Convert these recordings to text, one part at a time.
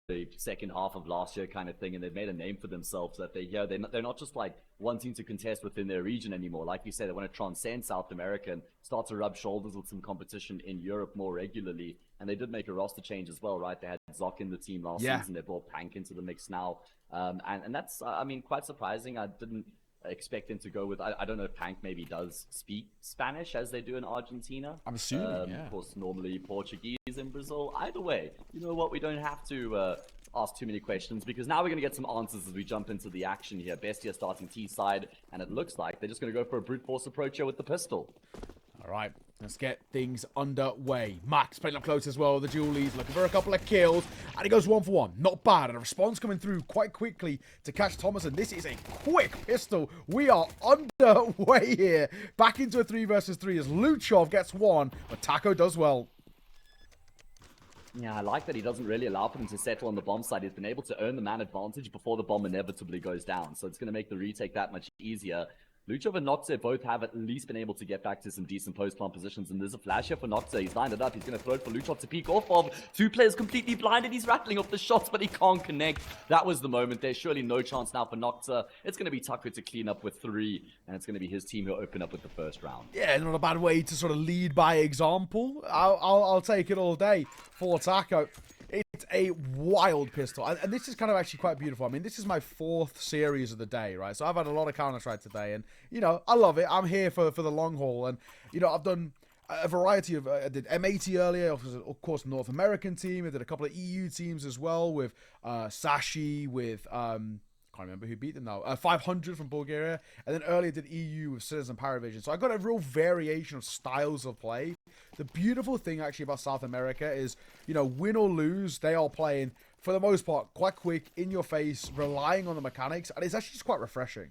the second half of last year kind of thing, and they've made a name for themselves that they're not just like wanting to contest within their region anymore. Like you said, they want to transcend South America and start to rub shoulders with some competition in Europe more regularly. And they did make a roster change as well, right? They had Zoc in the team last season. They brought Pank into the mix now. And that's, I mean, quite surprising. I didn't expect him to go with, I don't know if Pank maybe does speak Spanish as they do in Argentina. I'm assuming, yeah. Of course, normally Portuguese in Brazil. Either way, you know what? We don't have to ask too many questions, because now we're going to get some answers as we jump into the action here. Bestia starting T side, and it looks like they're just going to go for a brute force approach here with the pistol. All right, let's get things underway. Max playing up close as well. The Julies looking for a couple of kills, and he goes 1 for 1. Not bad, and a response coming through quite quickly to catch Thomason. This is a quick pistol. We are underway here. Back into a 3 versus 3 as Luchov gets 1, but Taco does well. Yeah, I like that he doesn't really allow for them to settle on the bomb side. He's been able to earn the man advantage before the bomb inevitably goes down, so it's going to make the retake that much easier. Luchov and Noxa both have at least been able to get back to some decent post-plant positions, and there's a flash here for Noxa. He's lined it up. He's going to throw it for Luchov to peek off of. 2 players completely blinded. He's rattling off the shots, but he can't connect. That was the moment. There's surely no chance now for Noxa. It's going to be Taco to clean up with 3, and it's going to be his team who open up with the first round. Yeah, not a bad way to sort of lead by example. I'll take it all day for Taco. It's a wild pistol, and this is kind of actually quite beautiful. I mean, this is my 4th series of the day, right? So I've had a lot of Counter-Strike today, and, you know, I love it. I'm here for the long haul, and, you know, I've done a variety of, I did M80 earlier, of course, North American team. I did a couple of EU teams as well with Sashi, with, can't remember who beat them now, 500 from Bulgaria, and then earlier did EU with Citizen Paravision. So I got a real variation of styles of play. The beautiful thing actually about South America is, you know, win or lose, they are playing, for the most part, quite quick, in your face, relying on the mechanics, and it's actually just quite refreshing.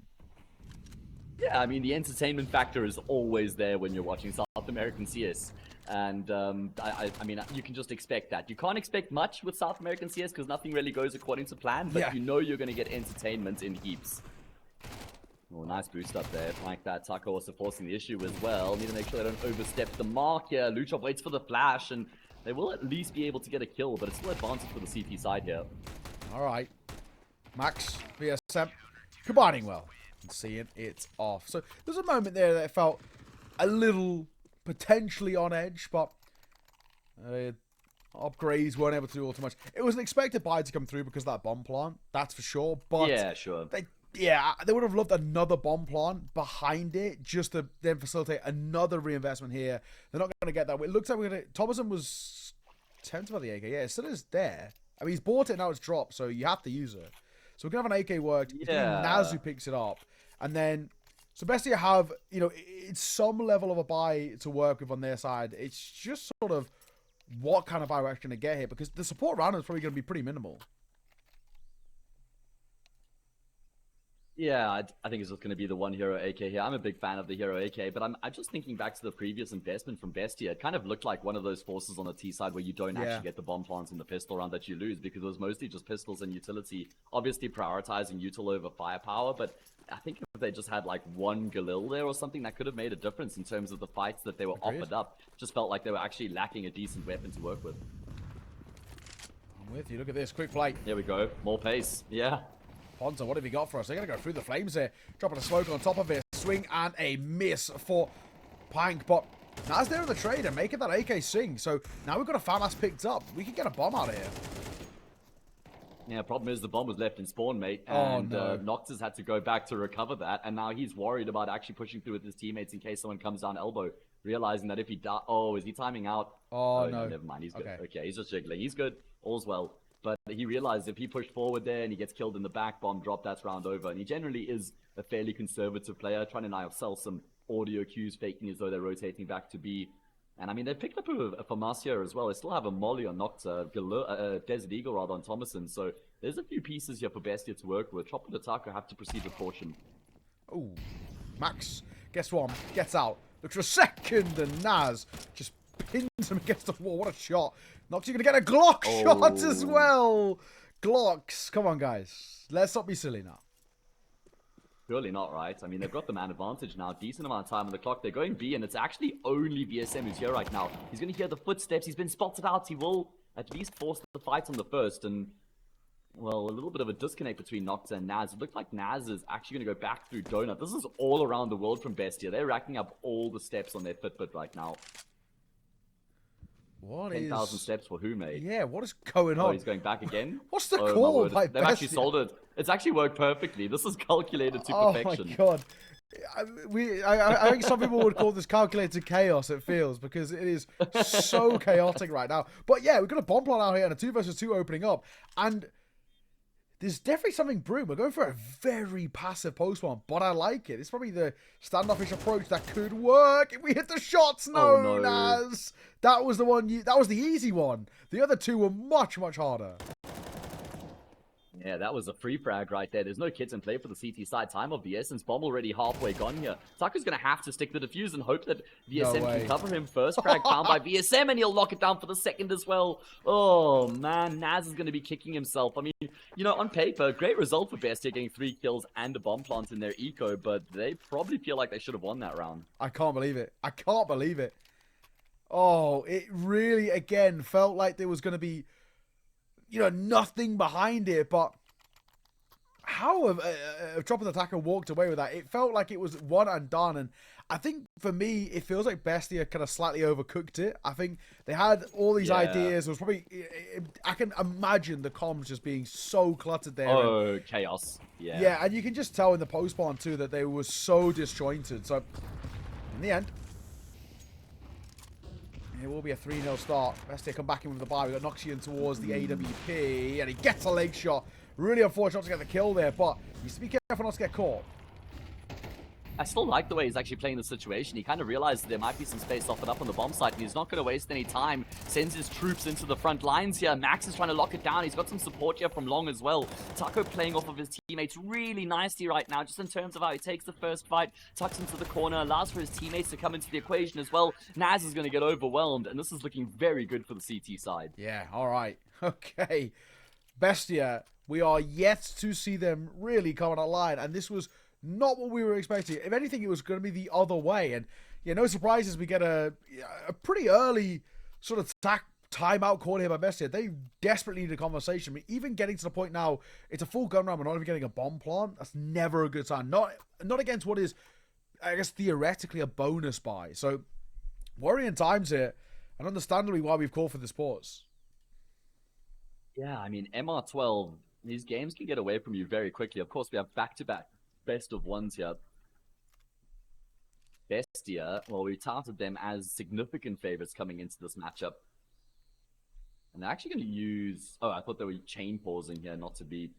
Yeah, I mean, the entertainment factor is always there when you're watching South American CS. And I mean, you can just expect that. You can't expect much with South American CS because nothing really goes according to plan, but you know you're going to get entertainment in heaps. Oh, nice boost up there. Like that, Taco also forcing the issue as well. Need to make sure they don't overstep the mark here. Luchov waits for the flash, and they will at least be able to get a kill, but it's still advantage for the CT side here. All right. Max, VSM, combining well and seeing it off. So there's a moment there that felt a little potentially on edge, but upgrades weren't able to do all too much. It was an expected buy to come through because of that bomb plant, that's for sure. But yeah, sure. They would have loved another bomb plant behind it just to then facilitate another reinvestment here. They're not going to get that. It looks like we're going to... Thomason was tempted by the AK. Yeah, it still is there. I mean, he's bought it, now it's dropped, so you have to use it. So we're going to have an AK worked. Yeah. Naz who picks it up. And then... So Bestia have, you know, it's some level of a buy to work with on their side. It's just sort of what kind of buy we're actually going to get here, because the support round is probably going to be pretty minimal. Yeah, I think it's just going to be the one hero AK here. I'm a big fan of the hero AK, but I'm just thinking back to the previous investment from Bestia. It kind of looked like one of those forces on the T side where you don't actually get the bomb plants in the pistol round that you lose, because it was mostly just pistols and utility. Obviously prioritizing util over firepower, but I think if they just had like one Galil there or something, that could have made a difference in terms of the fights that they were offered up. Just felt like they were actually lacking a decent weapon to work with. I'm with you. Look at this. Quick play. There we go. More pace. Yeah. Ponzo, what have you got for us? They're going to go through the flames here. Dropping a smoke on top of it. Swing and a miss for Pank. But Naz there in the trade and making that AK sing. So now we've got a FAMAS picked up. We can get a bomb out of here. Yeah, problem is the bomb was left in spawn, mate. And Noxus had to go back to recover that. And now he's worried about actually pushing through with his teammates in case someone comes down elbow. Realizing that if he dies... Oh, is he timing out? Oh, no. Never mind. He's good. Okay, he's just jiggling. He's good. All's well. But he realized if he pushed forward there and he gets killed in the back, bomb drop, that's round over. And he generally is a fairly conservative player, trying to now sell some audio cues, faking as though they're rotating back to B. And I mean, they picked up a Farmacia as well. They still have a Molly on Nocta, Desert Eagle rather on Thomason. So there's a few pieces here for Bestia to work with. Tropa and Taco have to proceed with caution. Oh, Max, guess what? Gets out. Looks for a second, and Naz just pins him against the wall. What a shot. Nox, you're going to get a Glock shot as well. Glocks. Come on, guys. Let's not be silly now. Surely not, right? I mean, they've got the man advantage now. Decent amount of time on the clock. They're going B, and it's actually only BSM who's here right now. He's going to hear the footsteps. He's been spotted out. He will at least force the fight on the first, and Well, a little bit of a disconnect between Nocta and Naz. It looked like Naz is actually going to go back through Donut. This is all around the world from Bestia. They're racking up all the steps on their Fitbit right now. What 10,000 is... steps for who, mate? Yeah, what is going on? Oh, he's going back again? What's the Oh, call by They've actually Bestia? sold it. It's actually worked perfectly. This is calculated to perfection. Oh my god. I think some people would call this calculated chaos, it feels, because it is so chaotic right now. But yeah, we've got a bomb plant out here and a 2 versus 2 opening up. And there's definitely something brewing. We're going for a very passive post one, but I like it. It's probably the standoffish approach that could work if we hit the shots. No, Oh, no. Naz. That was the one. That was the easy one. The other two were much, much harder. Yeah, that was a free frag right there. There's no kids in play for the CT side. Time of the essence. Bomb already halfway gone here. Taco's going to have to stick the defuse and hope that VSM can cover him. First frag found by VSM, and he'll lock it down for the second as well. Oh, man. Naz is going to be kicking himself. I mean, you know, on paper, great result for Bestia getting 3 kills and a bomb plant in their eco, but they probably feel like they should have won that round. I can't believe it. I can't believe it. Oh, it really, again, felt like there was going to be, you know, nothing behind it, but how have Tropa the Taco walked away with that? It felt like it was one and done, and I think for me, it feels like Bestia kind of slightly overcooked it. I think they had all these ideas. It was probably, I can imagine the comms just being so cluttered there. Oh, chaos. Yeah. Yeah, and you can just tell in the post-spawn too that they were so disjointed. So, in the end, it will be a 3-0 start. Bestia come back in with the buy. We got Noxian towards the AWP, and he gets a leg shot. Really unfortunate not to get the kill there, but he needs to be careful not to get caught. I still like the way he's actually playing the situation. He kind of realized there might be some space offered up on the bomb site, and he's not going to waste any time. Sends his troops into the front lines here. Max is trying to lock it down. He's got some support here from Long as well. Taco playing off of his teammates really nicely right now, just in terms of how he takes the first fight, tucks into the corner, allows for his teammates to come into the equation as well. Naz is going to get overwhelmed, and this is looking very good for the CT side. Yeah, all right. Okay. Bestia, we are yet to see them really come on a line, and this was not what we were expecting. If anything, it was going to be the other way. And yeah, no surprises, we get a pretty early sort of timeout call here by Bestia. They desperately need a conversation. I mean, even getting to the point now, it's a full gun round. We're not even getting a bomb plant. That's never a good sign. Not against what is, I guess, theoretically a bonus buy. So worrying times here, and understandably why we've called for this pause. Yeah, I mean, MR12, these games can get away from you very quickly. Of course, we have back-to-back best of ones here. Bestia, well, we touted them as significant favorites coming into this matchup. And they're actually going to use... Oh, I thought they were chain pausing here, not to be...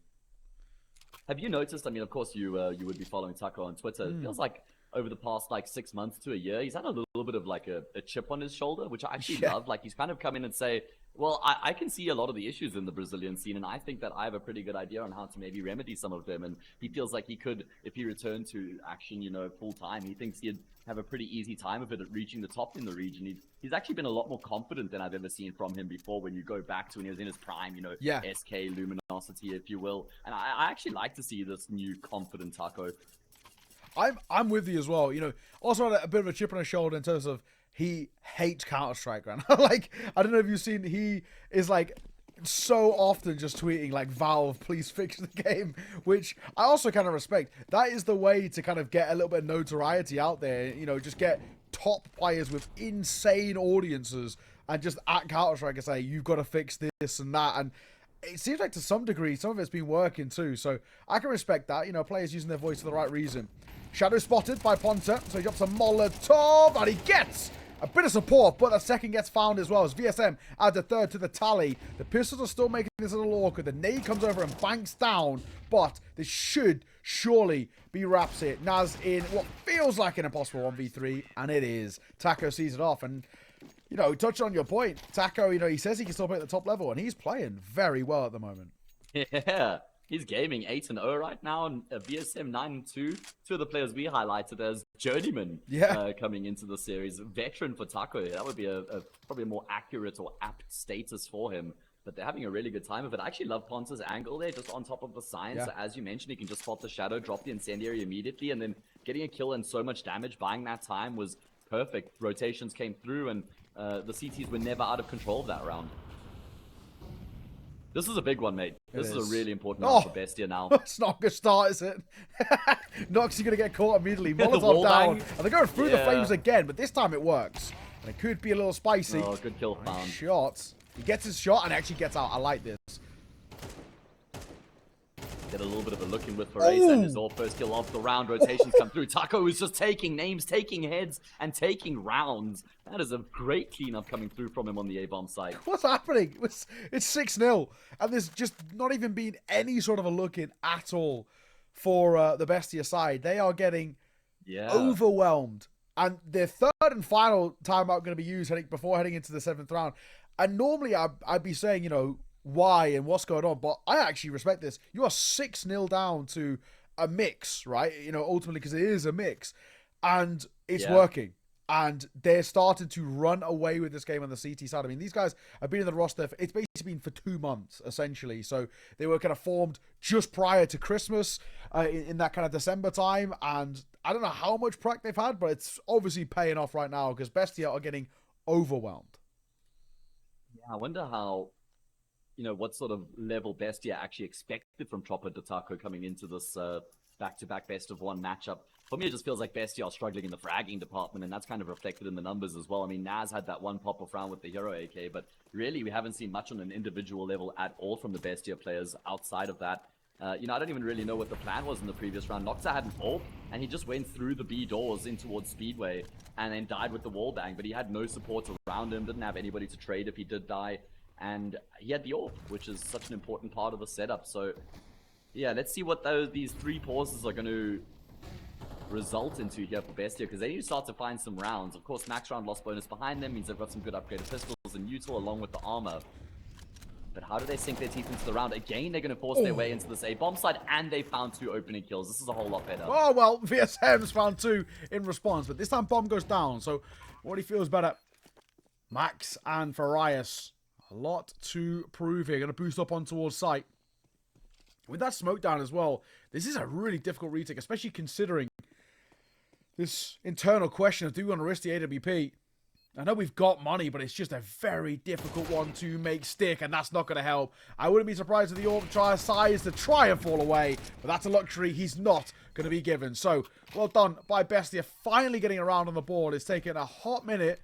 Have you noticed, I mean, of course, you would be following Taco on Twitter. It feels like over the past, 6 months to a year, he's had a little bit of, a chip on his shoulder, which I actually love. Like, he's kind of come in and say... Well, I can see a lot of the issues in the Brazilian scene, and I think that I have a pretty good idea on how to maybe remedy some of them. And he feels like he could, if he returned to action, full time, he thinks he'd have a pretty easy time of it at reaching the top in the region. He's actually been a lot more confident than I've ever seen from him before when you go back to when he was in his prime, SK, luminosity, if you will. And I actually like to see this new confident Taco. I'm with you as well. Also had a bit of a chip on his shoulder in terms of he hates Counter-Strike right now. I don't know if you've seen, he is so often just tweeting Valve, please fix the game, which I also kind of respect. That is the way to kind of get a little bit of notoriety out there, just get top players with insane audiences and just at Counter-Strike and say, you've got to fix this and that. And it seems like to some degree, some of it's been working too. So I can respect that, players using their voice for the right reason. Shadow spotted by Ponta, so he drops a Molotov and he gets a bit of support, but the second gets found as well as VSM adds a third to the tally. The pistols are still making this a little awkward. The nade comes over and banks down, but this should surely be wraps it. Naz in what feels like an impossible 1v3, and it is. Taco sees it off, and touch on your point. Taco, he says he can still play at the top level, and he's playing very well at the moment. Yeah. He's gaming 8-0 right now, and VSM 9-2. Two of the players we highlighted as journeyman coming into the series. Veteran for Taco. That would be probably a more accurate or apt status for him. But they're having a really good time of it. I actually love Ponta's angle there, just on top of the sign. So as you mentioned, he can just spot the shadow, drop the incendiary immediately, and then getting a kill and so much damage, buying that time was perfect. Rotations came through, and the CTs were never out of control of that round. This is a big one, mate. This is a really important Oh. one for Bestia now. It's not a good start, is it? Nox, you're going to get caught immediately. The Molotov wall down. bang. And they're going through the Yeah. flames again, but this time it works. And it could be a little spicy. Oh, good kill Nice found. shot. He gets his shot and actually gets out. I like this. Get a little bit of a look in with for Ace and his all first kill of the round. Rotations come through. Taco is just taking names, taking heads, and taking rounds. That is a great cleanup coming through from him on the A-bomb side. What's happening? It's 6-0. And there's just not even been any sort of a look in at all for the Bestia side. They are getting overwhelmed. And their third and final timeout going to be used before heading into the 7th round. And normally I'd be saying, you know, why and what's going on, but I actually respect this. You are 6-0 down to a mix, right? You know, ultimately, because it is a mix, and it's working. And they're starting to run away with this game on the CT side. I mean, these guys have been in the roster, it's basically been for 2 months, essentially. So they were kind of formed just prior to Christmas, in that kind of December time. And I don't know how much practice they've had, but it's obviously paying off right now because Bestia are getting overwhelmed. Yeah, I wonder how, you know, what sort of level Bestia actually expected from Tropa de Taco coming into this back-to-back best-of-1 matchup. For me, it just feels like Bestia are struggling in the fragging department, and that's kind of reflected in the numbers as well. I mean, Naz had that one pop-off round with the Hero AK, but really, we haven't seen much on an individual level at all from the Bestia players outside of that. You know, I don't even really know what the plan was in the previous round. Noxa had an ult, and he just went through the B doors in towards Speedway, and then died with the wall bang, but he had no support around him, didn't have anybody to trade if he did die. And he had the AWP, which is such an important part of the setup. So, yeah, let's see what these 3 pauses are going to result into here for Bestia, because they need to start to find some rounds. Of course, max round loss bonus behind them means they've got some good upgraded pistols and util along with the armor. But how do they sink their teeth into the round? Again, they're going to force their way into this A-bomb side, and they found 2 opening kills. This is a whole lot better. Oh, well, VSM's found 2 in response, but this time bomb goes down. So, what he feels better. Max and Farias. A lot to prove here. Going to boost up on towards site. With that smoke down as well, this is a really difficult retake, especially considering this internal question of do we want to risk the AWP? I know we've got money, but it's just a very difficult one to make stick, and that's not going to help. I wouldn't be surprised if the AWP tries to try and fall away, but that's a luxury he's not going to be given. So, well done by Bestia, finally getting around on the board. It's taken a hot minute.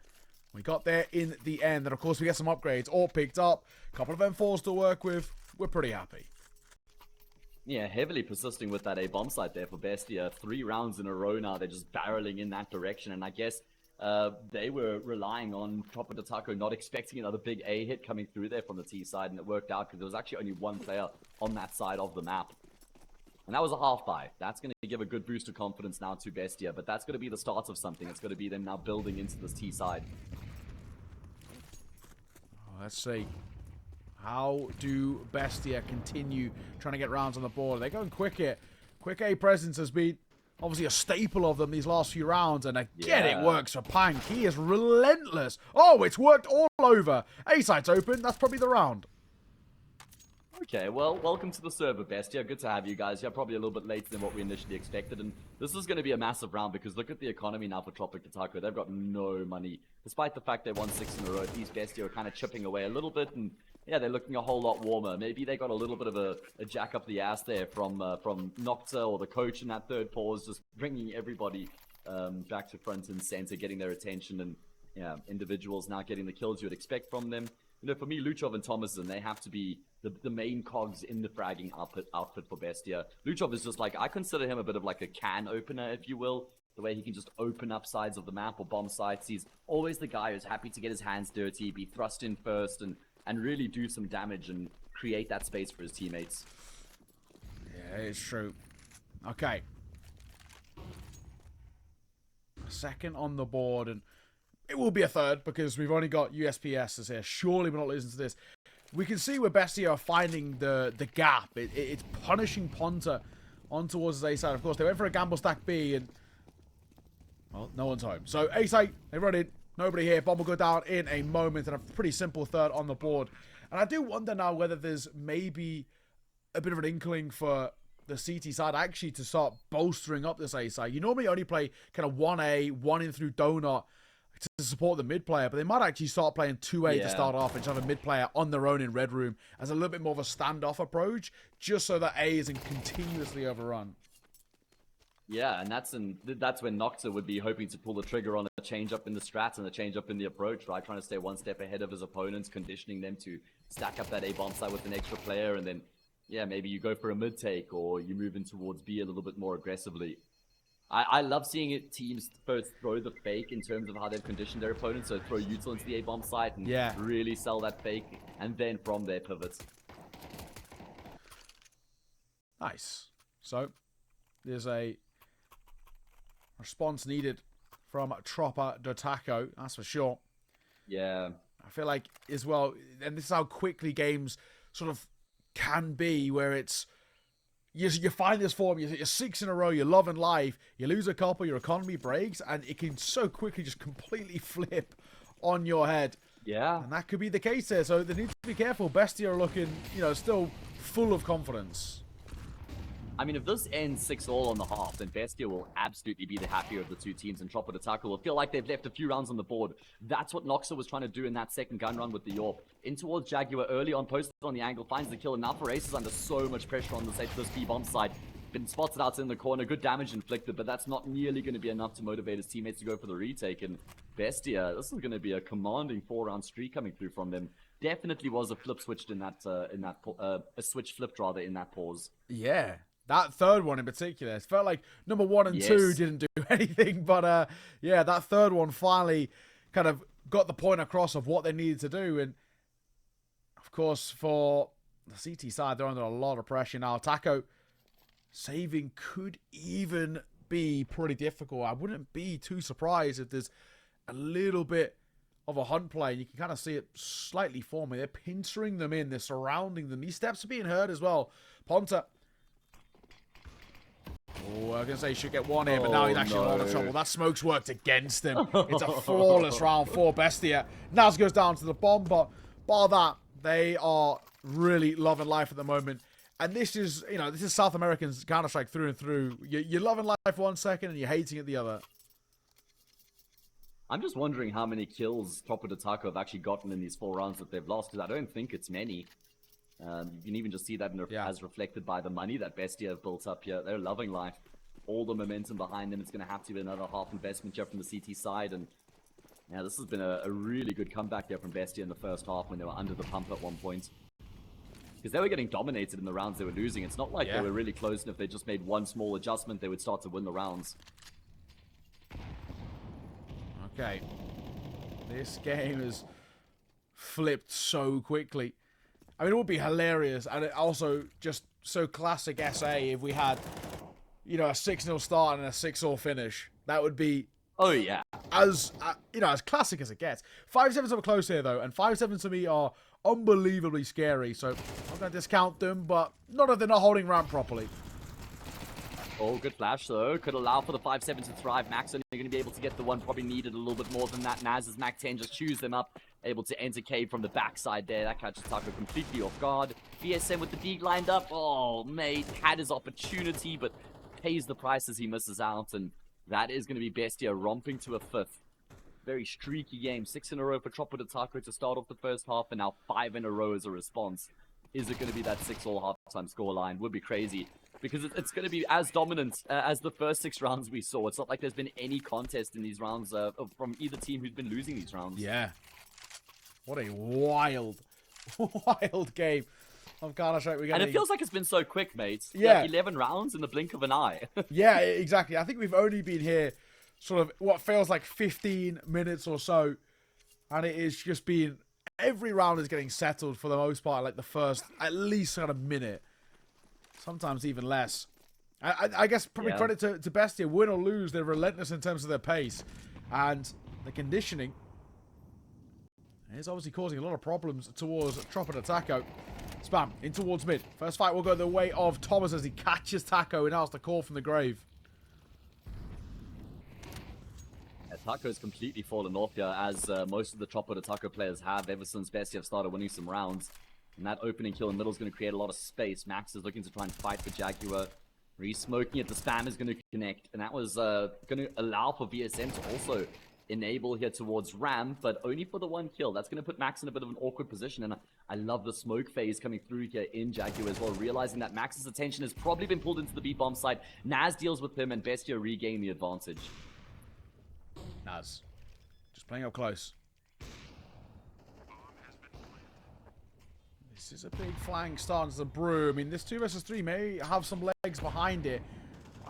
We got there in the end, and of course we get some upgrades all picked up. A couple of M4s to work with. We're pretty happy. Yeah, heavily persisting with that A-bomb site there for Bestia. 3 rounds in a row now, they're just barreling in that direction, and I guess they were relying on Tropa de Taco not expecting another big A hit coming through there from the T side, and it worked out because there was actually only 1 player on that side of the map. And that was a half buy. That's going to give a good boost of confidence now to Bestia, but that's going to be the start of something. It's going to be them now building into this T side. Let's see. How do Bestia continue trying to get rounds on the board? They're going quick here. Quick A presence has been obviously a staple of them these last few rounds, and again it works for Pank. He is relentless. Oh, it's worked all over. A site's open. That's probably the round. Okay, well, welcome to the server, Bestia. Good to have you guys here. Probably a little bit later than what we initially expected, and this is going to be a massive round because look at the economy now for Tropa de Taco. They've got no money. Despite the fact they won 6 in a row, these Bestia are kind of chipping away a little bit, and yeah, they're looking a whole lot warmer. Maybe they got a little bit of a jack up the ass there from Nocta or the coach in that third pause, just bringing everybody back to front and center, getting their attention, and yeah, individuals now getting the kills you would expect from them. You know, for me, Luchov and Thomason, they have to be the main cogs in the fragging outfit for Bestia. Luchov is just like, I consider him a bit of like a can opener, if you will. The way he can just open up sides of the map or bomb sites. He's always the guy who's happy to get his hands dirty, be thrust in first, and really do some damage and create that space for his teammates. Yeah, it's true. Okay. Second on the board, and it will be a third because we've only got USPSs here. Surely we're not losing to this. We can see where Bestia are finding the gap. It's punishing Ponta on towards his A side. Of course, they went for a gamble stack B, and well, no one's home. So A side, they run in. Nobody here. Bomb will go down in a moment, and a pretty simple third on the board. And I do wonder now whether there's maybe a bit of an inkling for the CT side actually to start bolstering up this A side. You normally only play kind of 1A, 1 in through Donut, to support the mid player, but they might actually start playing 2A to Yeah. start off and just have a mid player on their own in red room as a little bit more of a standoff approach, just so that A isn't continuously overrun. Yeah, and that's when Nocta would be hoping to pull the trigger on a change up in the strat and a change up in the approach, right? Trying to stay one step ahead of his opponents, conditioning them to stack up that A bomb site with an extra player, and then, yeah, maybe you go for a mid take or you move in towards B a little bit more aggressively. I love seeing teams first throw the fake in terms of how they've conditioned their opponents, so throw util into the A bomb site and really sell that fake, and then from there pivot. Nice. So, there's a response needed from Tropa de Taco, that's for sure. Yeah. I feel like, as well, and this is how quickly games sort of can be, where it's, you find this form, you're 6 in a row, you're loving life, you lose a couple, your economy breaks, and it can so quickly just completely flip on your head. Yeah. And that could be the case there, so they need to be careful. Bestia are looking, still full of confidence. I mean, if this ends 6-all on the half, then Bestia will absolutely be the happier of the two teams, and Tropa de Taco will feel like they've left a few rounds on the board. That's what Noxa was trying to do in that second gun run with the Yorp. In towards Jaguar early on, posted on the angle, finds the kill, and now for Ace is under so much pressure on this B-bomb side. Been spotted out in the corner, good damage inflicted, but that's not nearly going to be enough to motivate his teammates to go for the retake. And Bestia, this is going to be a commanding 4-round streak coming through from them. Definitely was a flip switched in a switch flipped rather in that pause. Yeah. That third one in particular, it felt like number 1 and 2 didn't do anything, but yeah, that third one finally kind of got the point across of what they needed to do. And of course, for the CT side, they're under a lot of pressure now. Taco saving could even be pretty difficult. I wouldn't be too surprised if there's a little bit of a hunt play. You can kind of see it slightly forming. They're pincering them in, they're surrounding them. These steps are being heard as well. Ponta. Oh, I was going to say he should get one here, but now he's actually in a lot of trouble. That smoke's worked against him. It's a flawless round for Bestia. Naz goes down to the bomb, but bar that, they are really loving life at the moment. And this is, this is South Americans Counter-Strike through and through. You're loving life 1 second and you're hating it the other. I'm just wondering how many kills Tropa de Taco have actually gotten in these 4 rounds that they've lost, because I don't think it's many. You can even just see that as reflected by the money that Bestia have built up here. They're loving life. All the momentum behind them. It's going to have to be another half investment here from the CT side. And yeah, this has been a really good comeback here from Bestia in the first half when they were under the pump at one point. Because they were getting dominated in the rounds they were losing. It's not like they were really close, and if they just made one small adjustment, they would start to win the rounds. Okay. This game has flipped so quickly. I mean, it would be hilarious, and it also just so classic SA if we had, a 6-0 start and a 6-all finish. That would be, as classic as it gets. 5-7s are close here, though, and 5-7s to me are unbelievably scary, so I'm not going to discount them, but not if they're not holding ramp properly. Oh, good flash, though. Could allow for the 5-7 to thrive. Max only going to be able to get the one. Probably needed a little bit more than that. Naz as Mac 10 just chews them up. Able to enter cave from the backside there. That catches Taco completely off guard. BSM with the deep lined up. Oh, mate. Had his opportunity, but pays the price as he misses out. And that is going to be Bestia romping to a 5th. Very streaky game. 6 in a row for Tropa de Taco to start off the first half, and now 5 in a row as a response. Is it going to be that 6-all halftime scoreline? Would be crazy. Because it's going to be as dominant as the first 6 rounds we saw. It's not like there's been any contest in these rounds from either team who's been losing these rounds. Yeah. What a wild, wild game of Counter-Strike. And it feels like it's been so quick, mate. Yeah. Like 11 rounds in the blink of an eye. Yeah, exactly. I think we've only been here sort of what feels like 15 minutes or so. And it is just been... Every round is getting settled for the most part, like the first at least kind of minute. Sometimes even less. I guess probably credit to Bestia. Win or lose, they're relentless in terms of their pace. And the conditioning is obviously causing a lot of problems towards Tropa de Taco. Spam in towards mid. First fight will go the way of Thomas as he catches Taco and asks the call from the grave. Taco's completely fallen off here, as most of the Tropa de Taco players have ever since Bestia have started winning some rounds. And that opening kill in the middle is going to create a lot of space. Max is looking to try and fight for Jaguar. Re-smoking it, the spam is going to connect. And that was going to allow for VSM to also enable here towards Ram, but only for the one kill. That's going to put Max in a bit of an awkward position, and I love the smoke phase coming through here in Jaguar as well, realizing that Max's attention has probably been pulled into the B-bomb side. Naz deals with him, and Bestia regain the advantage. Naz, just playing up close. This is a big flank starting to brew. I mean, this 2 versus 3 may have some legs behind it.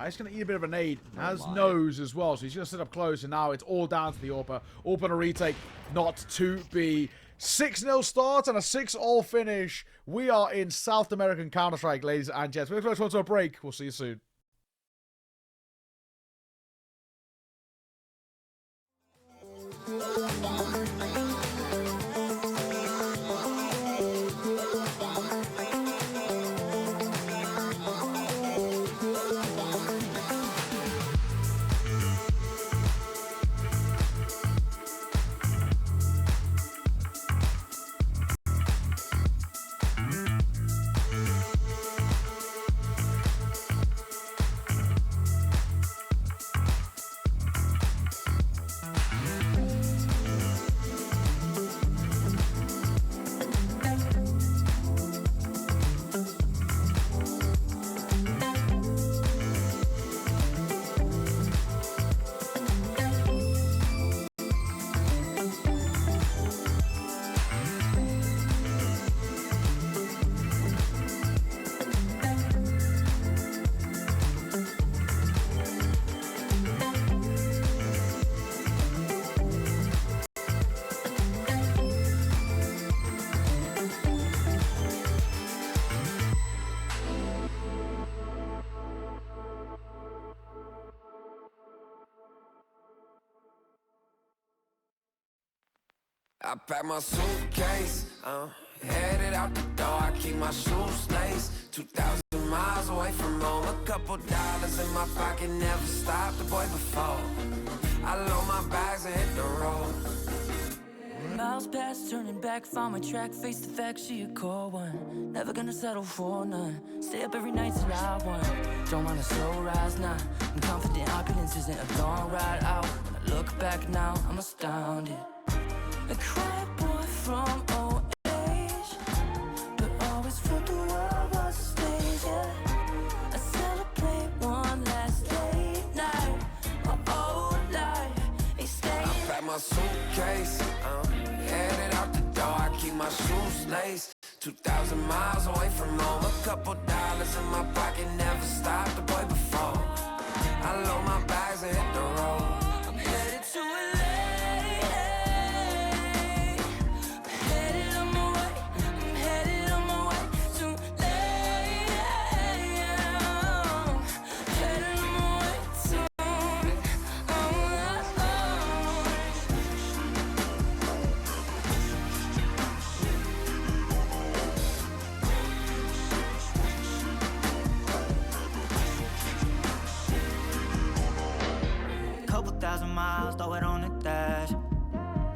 He's going to eat a bit of a nade. Naz knows as well, so he's going to sit up close, and now it's all down to the AWP. AWP on a retake, not to be. 6-0 start and a 6-all finish. We are in South American Counter-Strike, ladies and gents. We're close to a break. We'll see you soon. I pack my suitcase, headed out the door, I keep my shoes laced. 2,000 miles away from home, a couple dollars in my pocket, never stopped the boy before. I load my bags and hit the road. Miles past, turning back, found my track, face the fact, she a cold one. Never gonna settle for none, stay up every night till I won. Don't want a slow rise now, I'm confident opulence isn't a long ride out. When I look back now, I'm astounded. A quiet boy from old age, but always felt the world was a stage, yeah. I celebrate one last late night, my old life ain't staying. I pack my suitcase, headed out the door, I keep my shoes laced. 2,000 miles away from home, a couple dollars in my pocket, never stopped the boy before. I load my bags and hit the road. I'm headed to LA. Miles, throw it on the dash.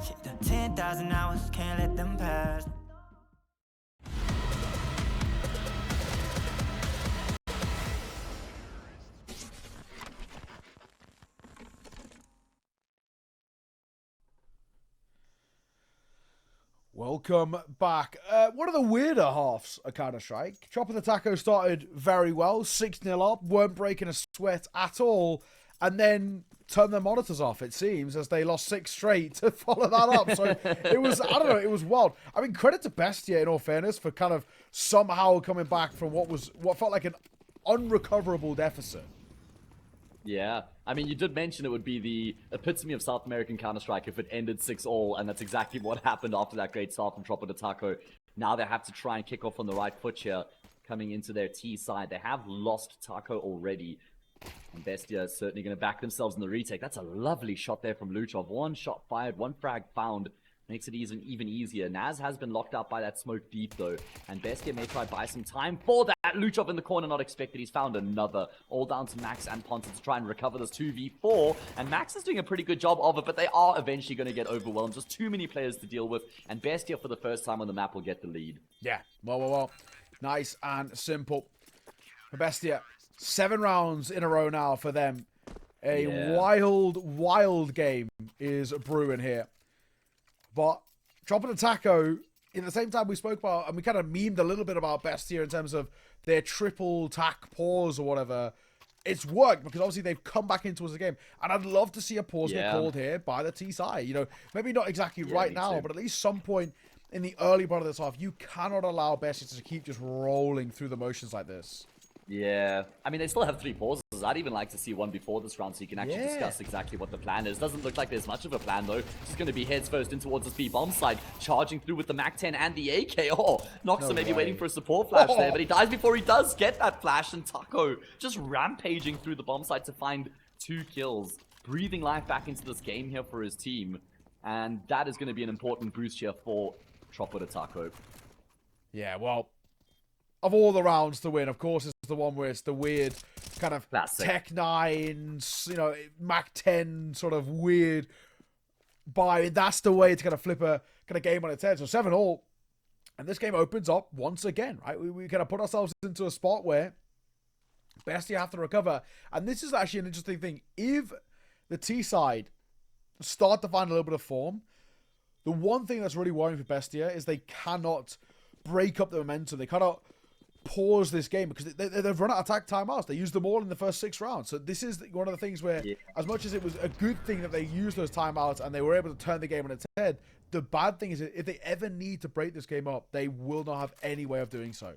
Shit, the 10,000 hours, can't let them pass. Welcome back. One of the weirder halves of Counter-Strike. Tropa the Taco started very well, 6-0 up, weren't breaking a sweat at all, and then turned their monitors off, it seems, as they lost 6 straight to follow that up. So it was, I don't know, it was wild. I mean, credit to Bestia, in all fairness, for kind of somehow coming back from what felt like an unrecoverable deficit. Yeah, I mean, you did mention it would be the epitome of South American Counter-Strike if it ended 6-all, and that's exactly what happened after that great start from Tropa the Taco. Now they have to try and kick off on the right foot here, coming into their T side. They have lost Taco already, and Bestia is certainly going to back themselves in the retake. That's a lovely shot there from Luchov. One shot fired, one frag found. Makes it even easier. Naz has been locked out by that smoke deep, though. And Bestia may try to buy some time for that. Luchov in the corner, not expected. He's found another. All down to Max and Ponta to try and recover this 2v4. And Max is doing a pretty good job of it, but they are eventually going to get overwhelmed. Just too many players to deal with. And Bestia, for the first time on the map, will get the lead. Yeah, well. Nice and simple. For Bestia, 7 rounds in a row now for them. A wild game is brewing here. But Tropa and Taco, in the same time we spoke about, and we kind of memed a little bit about Bestia in terms of their triple tack pause or whatever. It's worked because obviously they've come back into the game. And I'd love to see a pause get called here by the T side. You know, maybe not exactly right now, but at least some point in the early part of this half, you cannot allow Bestia to keep just rolling through the motions like this. Yeah, I mean, they still have 3 pauses. I'd even like to see one before this round so you can actually discuss exactly what the plan is. Doesn't look like there's much of a plan, though. Just going to be heads first in towards the speed bomb side, charging through with the MAC-10 and the AK. Oh, Noxa maybe waiting for a support flash there, but he dies before he does get that flash, and Taco just rampaging through the bomb site to find 2 kills, breathing life back into this game here for his team. And that is going to be an important boost here for Tropa to Taco. Yeah, well, of all the rounds to win, of course, it's the one where it's the weird kind of Classic. Tech 9, you know, Mac 10 sort of weird buy. That's the way to kind of flip a kind of game on its head. So 7-all. And this game opens up once again, right? We kind of put ourselves into a spot where Bestia have to recover. And this is actually an interesting thing. If the T side start to find a little bit of form, the one thing that's really worrying for Bestia is they cannot break up the momentum. They cannot pause this game because they've run out of attack timeouts. They used them all in the first 6 rounds. So this is one of the things where, as much as it was a good thing that they used those timeouts and they were able to turn the game on its head, the bad thing is that if they ever need to break this game up, they will not have any way of doing so.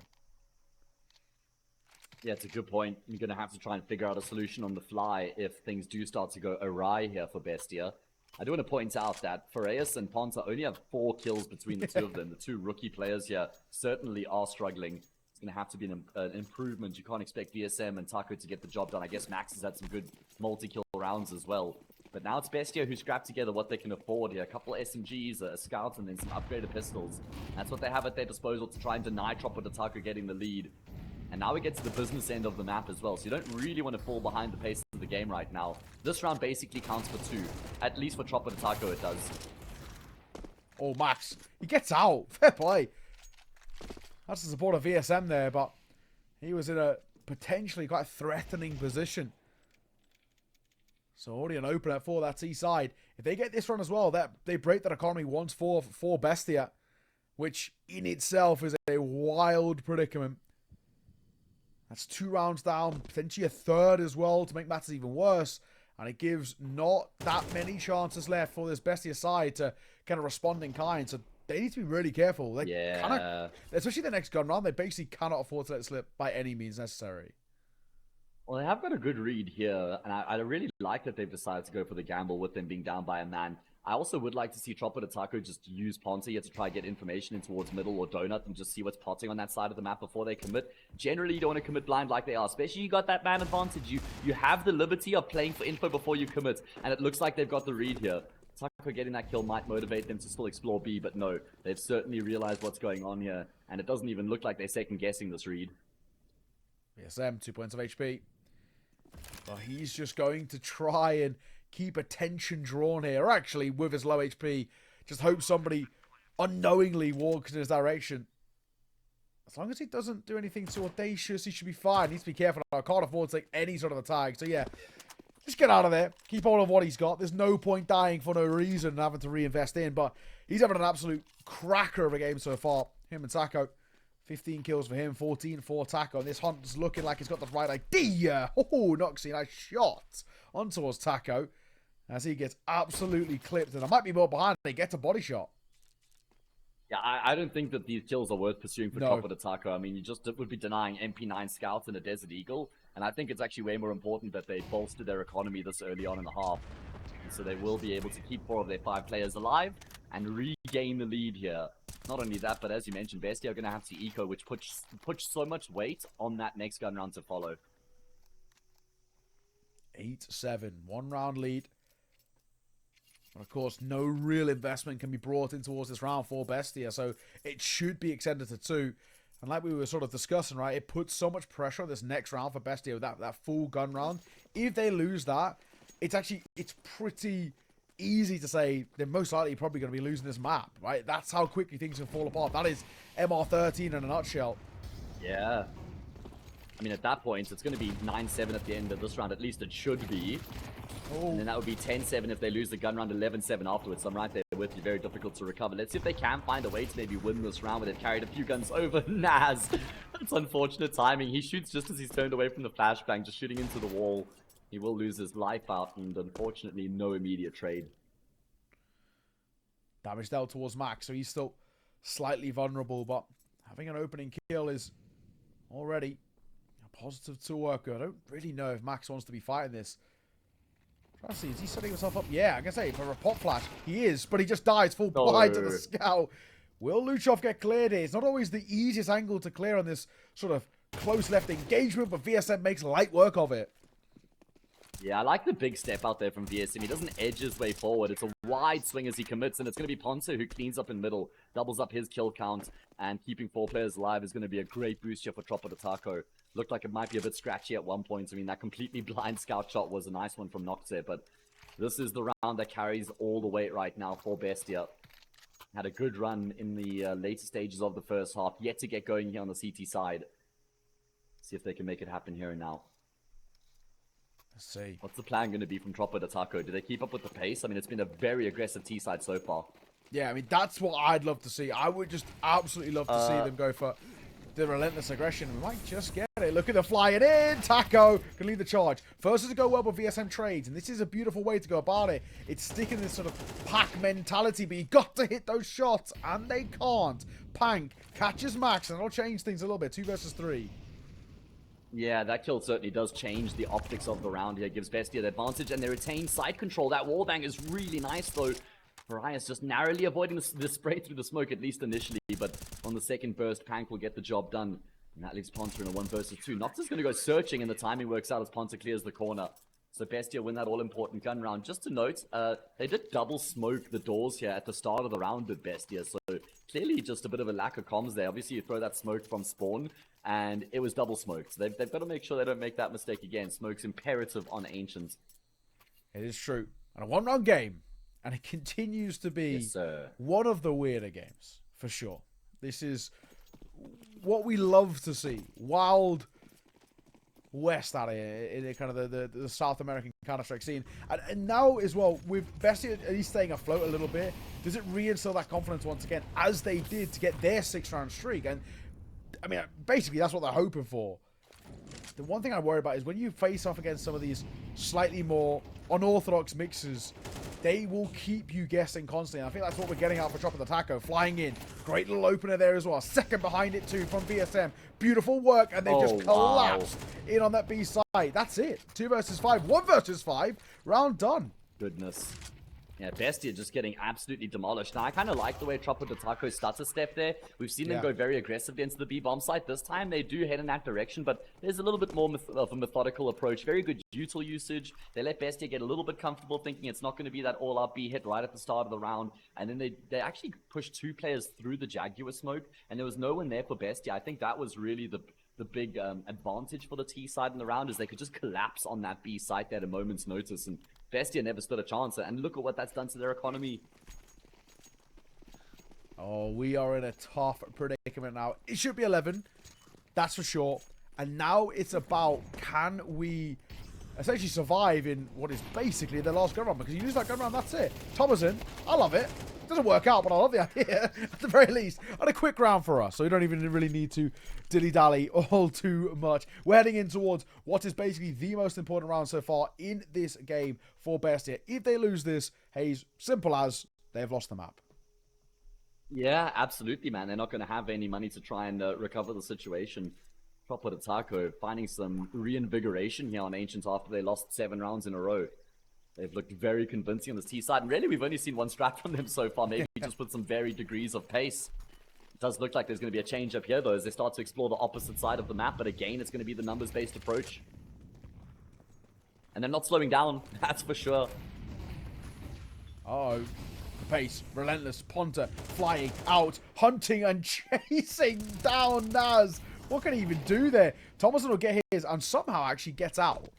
Yeah, it's a good point. You're going to have to try and figure out a solution on the fly if things do start to go awry here for Bestia. I do want to point out that Farias and Ponta only have 4 kills between the two of them. The 2 rookie players here certainly are struggling. It's going to have to be an improvement. You can't expect VSM and Taco to get the job done. I guess Max has had some good multi-kill rounds as well. But now it's Bestia who scrapped together what they can afford here. A couple of SMGs, a scout, and then some upgraded pistols. That's what they have at their disposal to try and deny Tropa to Taco getting the lead. And now we get to the business end of the map as well. So you don't really want to fall behind the pace of the game right now. This round basically counts for 2. At least for Tropa to Taco it does. Oh, Max. He gets out. Fair play. That's the support of VSM there, but he was in a potentially quite threatening position. So already an opener for that T side. If they get this run as well, they break that economy once for Bestia, which in itself is a wild predicament. That's 2 rounds down, potentially a 3rd as well to make matters even worse. And it gives not that many chances left for this Bestia side to kind of respond in kind. So they need to be really careful. They cannot, especially the next gun round, they basically cannot afford to let it slip by any means necessary. Well, they have got a good read here, and I really like that they've decided to go for the gamble with them being down by a man. I also would like to see Tropa to Taco just use Ponte here to try and get information in towards middle or donut and just see what's potting on that side of the map before they commit. Generally, you don't want to commit blind like they are, especially you got that man advantage. You have the liberty of playing for info before you commit, and it looks like they've got the read here. Taco getting that kill might motivate them to still explore B, but no, they've certainly realized what's going on here, and it doesn't even look like they're second-guessing this read. VSM, 2 points of HP. Well, he's just going to try and keep attention drawn here. Or actually, with his low HP, just hope somebody unknowingly walks in his direction. As long as he doesn't do anything too audacious, he should be fine. He needs to be careful. I can't afford to take any sort of attack. So yeah, just get out of there. Keep hold of what he's got. There's no point dying for no reason and having to reinvest in. But he's having an absolute cracker of a game so far. Him and Taco. 15 kills for him, 14 for Taco. And this hunt's looking like he's got the right idea. Oh, Noxie, nice shot on towards Taco as he gets absolutely clipped. And I might be more behind. He gets a body shot. Yeah, I don't think that these kills are worth pursuing for Tropa to Taco. I mean, you just would be denying MP9 scouts and a Desert Eagle. And I think it's actually way more important that they bolster their economy this early on in the half. And so they will be able to keep 4 of their 5 players alive and regain the lead here. Not only that, but as you mentioned, Bestia are going to have to eco, which puts so much weight on that next gun round to follow. 8-7, 1 round lead. And of course, no real investment can be brought in towards this round for Bestia, so it should be extended to 2. And like we were sort of discussing, right, it puts so much pressure on this next round for Bestia with that full gun round. If they lose that, it's pretty easy to say they're most likely probably going to be losing this map, right? That's how quickly things can fall apart. That is MR13 in a nutshell. Yeah. I mean, at that point, it's going to be 9-7 at the end of this round. At least it should be. And then that would be 10-7 if they lose the gun round, 11-7 afterwards. So I'm right there with you. Very difficult to recover. Let's see if they can find a way to maybe win this round where they've carried a few guns over. Naz. That's unfortunate timing. He shoots just as he's turned away from the flashbang, just shooting into the wall. He will lose his life out, and unfortunately, no immediate trade. Damage dealt towards Max, so he's still slightly vulnerable, but having an opening kill is already a positive to work with. I don't really know if Max wants to be fighting this. Trying to see, is he setting himself up? Yeah, I can say for a pop flash, he is, but he just dies full blind to the scout. Will Luchov get cleared here? It's not always the easiest angle to clear on this sort of close left engagement, but VSM makes light work of it. Yeah, I like the big step out there from VSM. He doesn't edge his way forward. It's a wide swing as he commits, and it's going to be Ponce who cleans up in middle, doubles up his kill count, and keeping 4 players alive is going to be a great boost here for Tropa de Taco. Looked like it might be a bit scratchy at one point. I mean, that completely blind scout shot was a nice one from Noxer, but this is the round that carries all the weight right now for Bestia. Had a good run in the later stages of the first half, yet to get going here on the CT side. See if they can make it happen here and now. Let's see. What's the plan going to be from Tropa de Taco? Do they keep up with the pace? I mean, it's been a very aggressive T side so far. Yeah, I mean, that's what I'd love to see. I would just absolutely love to see them go for the relentless aggression. We might just get it. Look at the flying in. Taco can lead the charge. First is to go well with VSM trades, and this is a beautiful way to go about it. It's sticking this sort of pack mentality, but you got to hit those shots, and they can't. Pank catches Max, and it'll change things a little bit. 2 versus 3. Yeah, that kill certainly does change the optics of the round here. Gives Bestia the advantage, and they retain side control. That wallbang is really nice, though. Marias just narrowly avoiding the spray through the smoke, at least initially. But on the second burst, Pank will get the job done. And that leaves Ponta in a 1 versus 2. Nox is going to go searching, and the timing works out as Ponta clears the corner. So Bestia win that all-important gun round. Just to note, they did double smoke the doors here at the start of the round with Bestia. So clearly just a bit of a lack of comms there. Obviously, you throw that smoke from spawn, and it was double smoked. So they've got to make sure they don't make that mistake again. Smoke's imperative on Ancient. It is true. And a 1-round game. And it continues to be one of the weirder games, for sure. This is what we love to see. Wild West out here in kind of the South American Counter-Strike scene. And now as well, with Bestia at least staying afloat a little bit, does it reinstill that confidence once again, as they did to get their 6-round streak? And, I mean, basically that's what they're hoping for. The one thing I worry about is when you face off against some of these slightly more unorthodox mixers, they will keep you guessing constantly. And I think that's what we're getting out for Tropa de Taco. Flying in. Great little opener there as well. Second behind it too from VSM. Beautiful work. And they just collapsed in on that B side. That's it. 2 versus 5. 1 versus 5. Round done. Goodness. Yeah, Bestia just getting absolutely demolished. Now, I kind of like the way Tropa de Taco starts a step there. We've seen them go very aggressively into the B-bomb site. This time, they do head in that direction, but there's a little bit more of a methodical approach. Very good util usage. They let Bestia get a little bit comfortable, thinking it's not going to be that all-out B hit right at the start of the round. And then they actually pushed 2 players through the Jaguar smoke, and there was no one there for Bestia. I think that was really the big advantage for the T side in the round, is they could just collapse on that B site at a moment's notice, and Bestia never stood a chance, and look at what that's done to their economy. Oh, we are in a tough predicament now. It should be 11, that's for sure. And now it's about, can we essentially survive in what is basically their last gun round? Because you lose that gun round, that's it. Thomason, I love it. Doesn't work out, but I love the idea, at the very least. And a quick round for us, so we don't even really need to dilly-dally all too much. We're heading in towards what is basically the most important round so far in this game for Bestia. If they lose this, Hayes, simple as, they've lost the map. Yeah, absolutely, man. They're not going to have any money to try and recover the situation. Tropa de Taco finding some reinvigoration here on Ancient after they lost 7 rounds in a row. They've looked very convincing on this T side, and really we've only seen one strat from them so far, maybe just with some varied degrees of pace. It does look like there's going to be a change up here, though, as they start to explore the opposite side of the map, but again, it's going to be the numbers-based approach. And they're not slowing down, that's for sure. Uh-oh. The pace, relentless, Ponta flying out, hunting and chasing down Naz. What can he even do there? Thomason will get his and somehow actually gets out.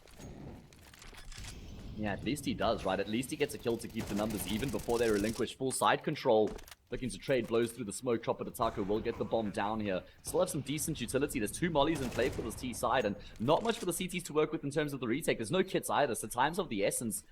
Yeah, at least he does, right? At least he gets a kill to keep the numbers even before they relinquish full side control. Looking to trade blows through the smoke. Tropa de Taco will get the bomb down here. Still have some decent utility. There's 2 mollies in play for this T side, and not much for the CTs to work with in terms of the retake. There's no kits either, so time's of the essence.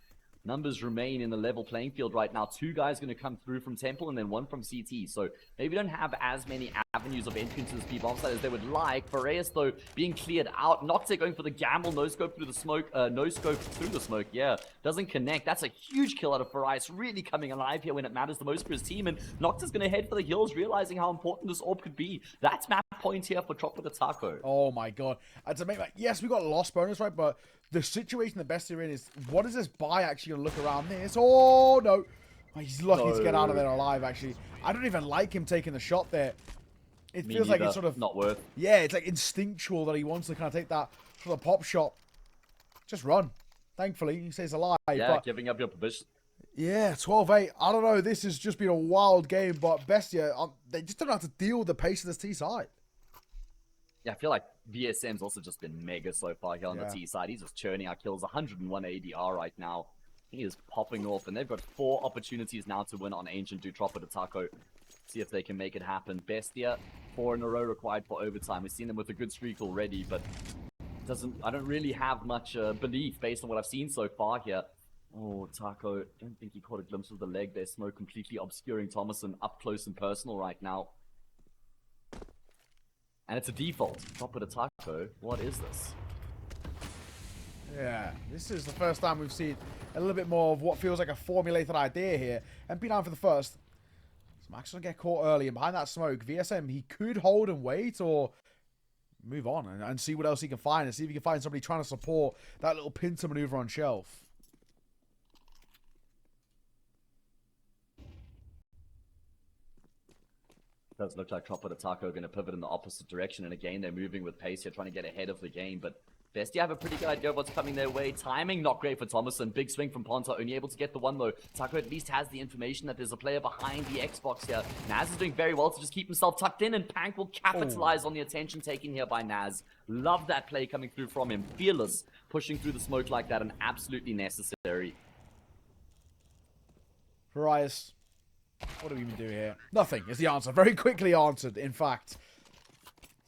numbers remain in the level playing field right now. 2 guys going to come through from Temple and then 1 from CT. So maybe don't have as many avenues of entrance to this B bomb site as they would like. Boreas, though, being cleared out. Nocte going for the gamble. No scope through the smoke. No scope through the smoke. Yeah, doesn't connect. That's a huge kill out of Boreas. Really coming alive here when it matters the most for his team. And Nocte's going to head for the hills, realizing how important this orb could be. That's map point here for Tropa the Taco. Oh my god. And to make like, yes, we got lost bonus, right? But the situation the BESTIA are in is, what is this buy actually going to look around this? Oh, no. Oh, he's lucky to get out of there alive, actually. I don't even like him taking the shot there. It feels like it's sort of... not worth. Yeah, it's like instinctual that he wants to kind of take that sort of pop shot. Just run. Thankfully, he stays alive. Yeah, but giving up your position. yeah, 12-8. I don't know. This has just been a wild game, but BESTIA, they just don't know how to deal with the pace of this T side. Yeah, I feel like VSM's also just been mega so far here on the T side. He's just churning out kills, 101 ADR right now. He is popping off, and they've got 4 opportunities now to win on Ancient to Tropa the Taco. See if they can make it happen. BESTIA, 4 in a row required for overtime. We've seen them with a good streak already, but I don't really have much belief based on what I've seen so far here. Oh, Taco, don't think he caught a glimpse of the leg there. Smoke completely obscuring Thomason up close and personal right now. And it's a default. Tropa the Taco. What is this? Yeah, this is the first time we've seen a little bit more of what feels like a formulated idea here. And be down for the first. So Max will get caught early, and behind that smoke, VSM, he could hold and wait or move on and see what else he can find and see if he can find somebody trying to support that little pincer maneuver on shelf. Does look like Tropa the Taco are going to pivot in the opposite direction, and again they're moving with pace here, trying to get ahead of the game. But BESTIA have a pretty good idea of what's coming their way. Timing not great for Thomason. Big swing from Ponta, only able to get the one though. Taco at least has the information that there's a player behind the Xbox here. Naz is doing very well to just keep himself tucked in, and Pank will capitalize on the attention taken here by Naz. Love that play coming through from him. Fearless, pushing through the smoke like that, and absolutely necessary. Arias, what do we even do here? Nothing is the answer. Very quickly answered, in fact.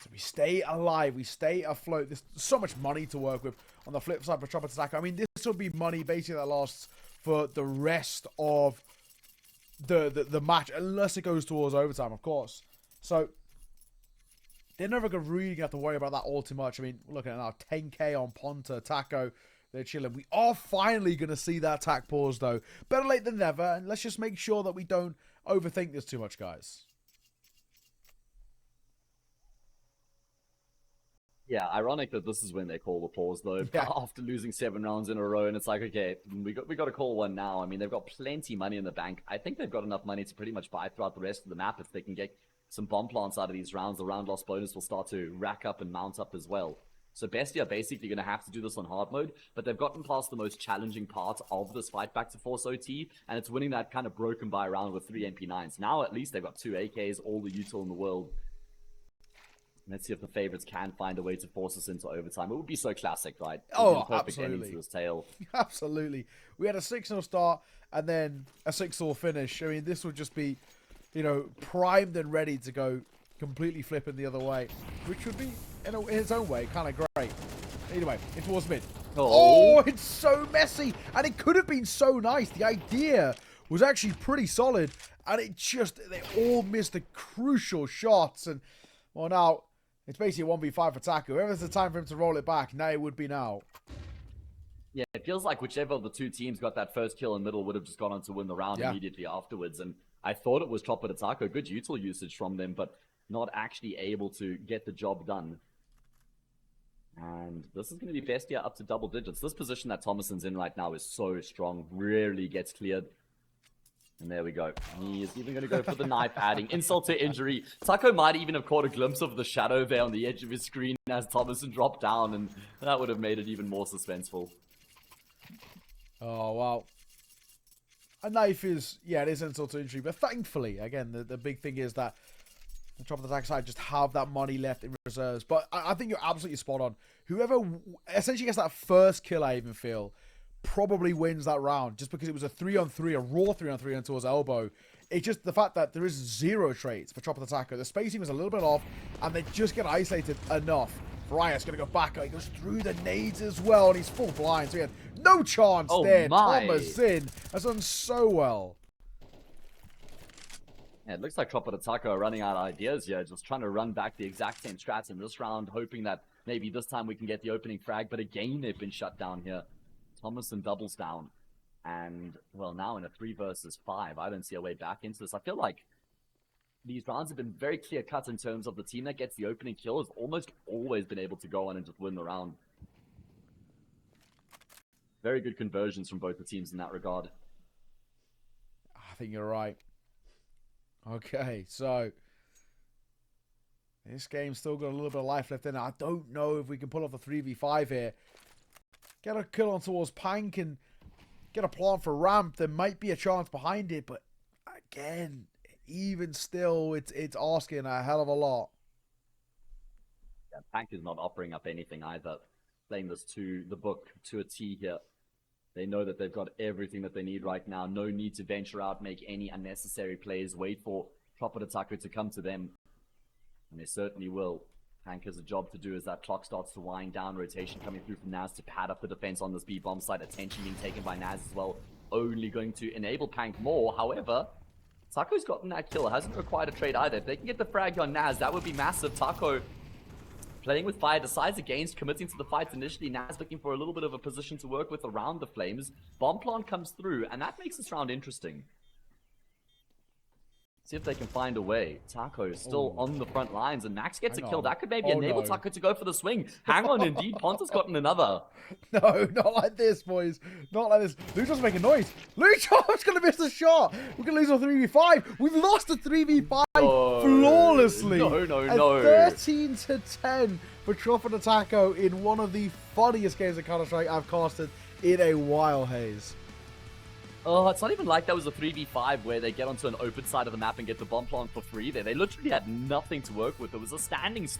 So we stay alive. We stay afloat. There's so much money to work with on the flip side for Tropa Taco. I mean, this will be money basically that lasts for the rest of the match, unless it goes towards overtime, of course. So they're never really going to have to worry about that all too much. I mean, we're looking at now 10k on Ponta, Taco. They're chilling. We are finally going to see that attack pause, though. Better late than never. And let's just make sure that we don't overthink this too much, guys. Yeah, ironic that this is when they call the pause, though. Yeah. After losing 7 rounds in a row, and it's like, okay, we got to call one now. I mean, they've got plenty money in the bank. I think they've got enough money to pretty much buy throughout the rest of the map. If they can get some bomb plants out of these rounds, the round loss bonus will start to rack up and mount up as well. So BESTIA are basically going to have to do this on hard mode, but they've gotten past the most challenging part of this fight back to Force OT, and it's winning that kind of broken by round with 3 MP9s. Now at least they've got 2 AKs, all the util in the world. Let's see if the favorites can find a way to force us into overtime. It would be so classic, right? Oh, perfect ending absolutely. to this tale. Absolutely. We had a 6-0 start and then a 6-0 finish. I mean, this would just be, you know, primed and ready to go completely flipping the other way, which would be, in its own way, kind of great. Anyway, it was mid. Oh, it's so messy. And it could have been so nice. The idea was actually pretty solid. And it just, they all missed the crucial shots. And, well, now, it's basically a 1v5 for Taco. Whoever's the time for him to roll it back, now it would be now. Yeah, it feels like whichever of the 2 teams got that first kill in middle would have just gone on to win the round immediately afterwards. And I thought it was Tropa the Taco. Good util usage from them, but not actually able to get the job done. And this is going to be BESTIA up to double digits. This position that Thomason's in right now is so strong. Rarely gets cleared. And there we go. He is even going to go for the knife, adding insult to injury. Taco might even have caught a glimpse of the shadow there on the edge of his screen as Thomason dropped down, and that would have made it even more suspenseful. Oh, wow. A knife is, yeah, it is insult to injury, but thankfully, again, the big thing is that the Tropa the Taco side just have that money left in reserves. But I think you're absolutely spot on. Whoever essentially gets that first kill, I even feel, probably wins that round, just because it was a 3-on-3, a raw 3-on-3 onto his elbow. It's just the fact that there is 0 trades for Tropa the Taco. The spacing was a little bit off, and they just get isolated enough Fryer's going to go back. He goes through the nades as well, and he's full blind, so he had no chance there. My. Thomasin has done so well. Yeah, it looks like Tropa and Taco are running out of ideas here, just trying to run back the exact same strats in this round, hoping that maybe this time we can get the opening frag, but again, they've been shut down here. Thomasin doubles down, and, well, now in a 3 versus 5, I don't see a way back into this. I feel like these rounds have been very clear-cut in terms of the team that gets the opening kill has almost always been able to go on and just win the round. Very good conversions from both the teams in that regard. I think you're right. Okay, so this game's still got a little bit of life left in it. I don't know if we can pull off the 3v5 here. Get a kill on towards Pank and get a plant for ramp. There might be a chance behind it, but again, even still, it's asking a hell of a lot. Yeah, Pank is not offering up anything either. Playing this to the book, to a T here. They know that they've got everything that they need right now. No need to venture out, make any unnecessary plays. Wait for Tropa Taco to come to them. And they certainly will. Pank has a job to do as that clock starts to wind down. Rotation coming through from Naz to pad up the defense on this B-bomb side. Attention being taken by Naz as well. Only going to enable Pank more. However, Taco's gotten that kill. Hasn't required a trade either. If they can get the frag on Naz, that would be massive. Taco playing with fire, decides against committing to the fight initially. Naz looking for a little bit of a position to work with around the flames. Bomb plant comes through, and that makes this round interesting. See if they can find a way. Taco is still on the front lines, and Max gets a kill. That could maybe enable Taco to go for the swing. Hang on, indeed. Ponta's gotten another. No, not like this, boys. Not like this. Luchop's making noise. Luchop's going to miss the shot. We're going to lose a 3v5. We've lost a 3v5 flawlessly. No. 13 to 10 for Tropa and Taco in one of the funniest games of Counter-Strike I've casted in a while, Hayes. Oh, it's not even like that was a 3v5 where they get onto an open side of the map and get the bomb plant for free there. They literally had nothing to work with. It was a standing start.